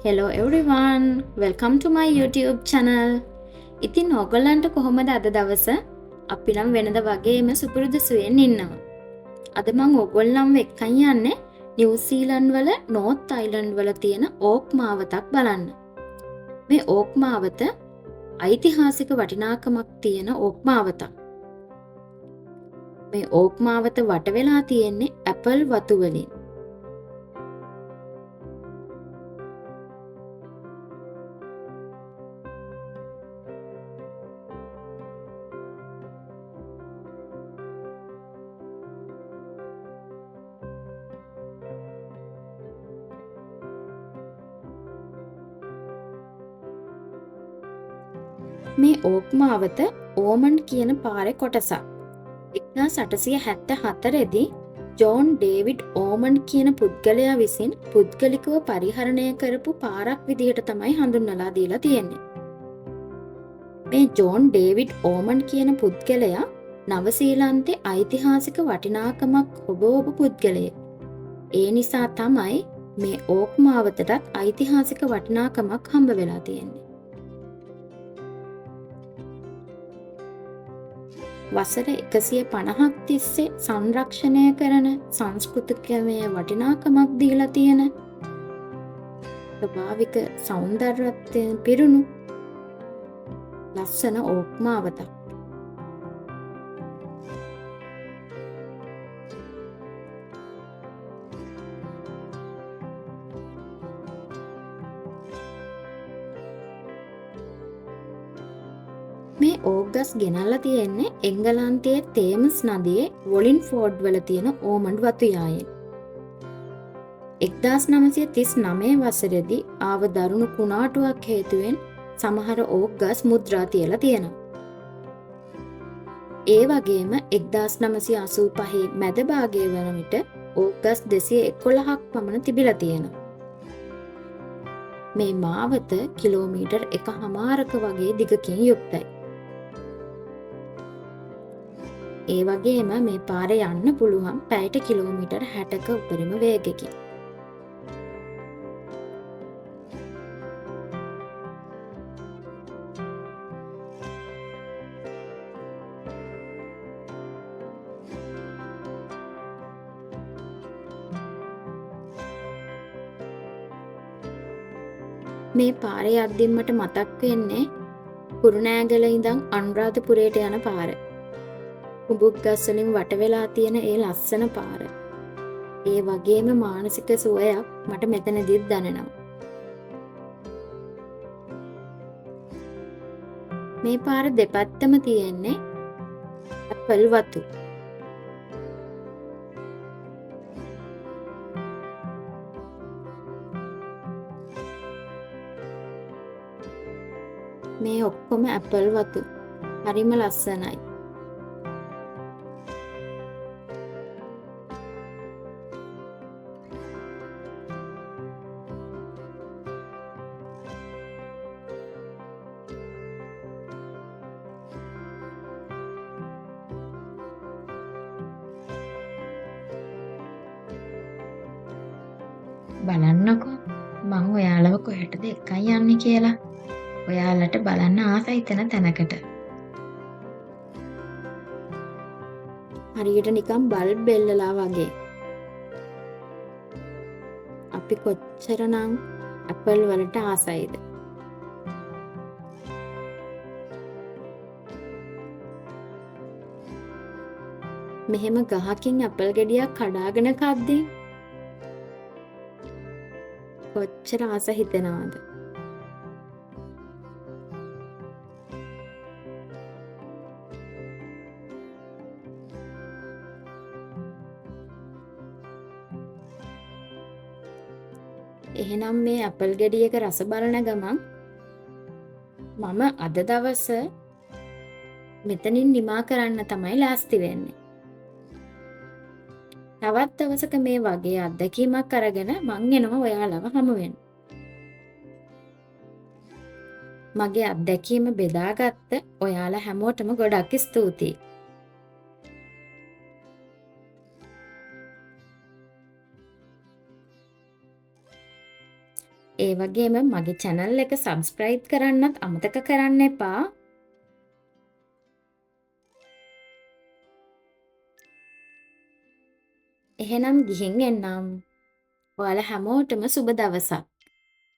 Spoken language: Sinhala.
Hello everyone, welcome to my YouTube channel. ඉතින් ඔයගොල්ලන්ට කොහොමද අද දවස? අපි නම් වෙනද වගේම සුපුරුදු සුවෙන් ඉන්නවා. අද මම ඔයගොල්ලන්ව එක්කන් යන්නේ නිව්සීලන්ත වල නෝර්ත් අයිලන්ඩ් වල තියෙන ඕක් මාවතක් බලන්න. මේ ඕක් මාවත ඓතිහාසික වටිනාකමක් තියෙන ඕක් මාවතක්. මේ ඕක් මාවත වට වෙලා තියෙන්නේ ඇපල් වතු වලින්. මේ ඕක් මාවත ඕමන්ඩ් කියන පාරේ කොටසක්. 1874 දී ජෝන් ඩේවිඩ් ඕමන්ඩ් කියන පුද්ගලයා විසින් පුද්ගලිකව පරිහරණය කරපු පාරක් විදිහට තමයි හඳුන්වලා දීලා තියෙන්නේ. මේ ජෝන් ඩේවිඩ් ඕමන්ඩ් කියන පුද්ගලයා නවසීලන්තේ ඓතිහාසික වටිනාකමක් හොබවපු පුද්ගලයෙක්. ඒ නිසා තමයි මේ ඕක් මාවතටත් ඓතිහාසික වටිනාකමක් හම්බ වෙලා තියෙන්නේ. වසර 150ක් තිස්සේ සංරක්ෂණය කරන සංස්කෘතිකමය වටිනාකමක් දීලා තියෙන ස්වභාවික සෞන්දර්යයෙන් පිරුණු ලස්සන ඕක් මාවතක්. මේ ඕක් ගස් ගෙනල්ලා තියෙන්නේ එංගලන්තයේ තේම්ස් නදියේ වොලින්ෆෝඩ් වල තියෙන ඕමන්ඩ් වතුයායෙන්. 1939 වසරේදී ආව දරුණු කුණාටුවක් හේතුවෙන් සමහර ඕක් ගස් මුද්‍රා තියලා තියෙනවා. ඒ වගේම 1985 මැද භාගයේ වන විට ඕක් ගස් 211ක් පමණ තිබිලා තියෙනවා. මේ මාවත කිලෝමීටර් 1.5ක වගේ දිගකින් යුක්තයි. ඒ වගේම මේ පාරේ යන්න පුළුවන් පැයට කිලෝමීටර් 60ක උපරිම වේගයකින්. මේ පාරේ යද්දී මට මතක් වෙන්නේ කුරුණෑගල ඉඳන් අනුරාධපුරයට යන පාර. කුඹුක් ගස් වලින් වට වෙලා තියෙන ඒ ලස්සන පාර. ඒ වගේම මානසික සුවයක් මට මෙතනදිත් දැනෙනවා. මේ පාර දෙපැත්තම තියෙන්නේ ඇපල් වතු. මේ ඔක්කොම ඇපල් වතු. හරිම ලස්සනයි. බලන්නකෝ මං ඔයාලව කොහෙටද එක්කන් යන්නේ කියලා. ඔයාලට බලන්න ආසයි තැන තැනකට. හරියට නිකන් බල්බ් බෙල්ලලා වගේ. අපි කොච්චරනම් ඇපල් වලට ආසයිද? මෙහෙම ගහකින් ඇපල් ගෙඩියක් කඩාගෙන කද්දී කොච්චර ආස හිතෙනවද? එහෙනම් මේ ඇපල් ගෙඩියක රස බලන ගමන් මම අද දවස මෙතනින් නිමා කරන්න තමයි ලෑස්ති වෙන්නේ. තවත් දවසක මේ වගේ අත්දැකීමක් අරගෙන මං එනවා ඔයාලව හමු වෙන්න. මගේ අත්දැකීම බෙදාගත්ත ඔයාලා හැමෝටම ගොඩක් ස්තුතියි. ඒ වගේම මගේ channel එක subscribe කරන්නත් අමතක කරන්න එපා. එහෙනම් ගිහින් එන්නම්. ඔයාලා හැමෝටම සුබ දවසක්.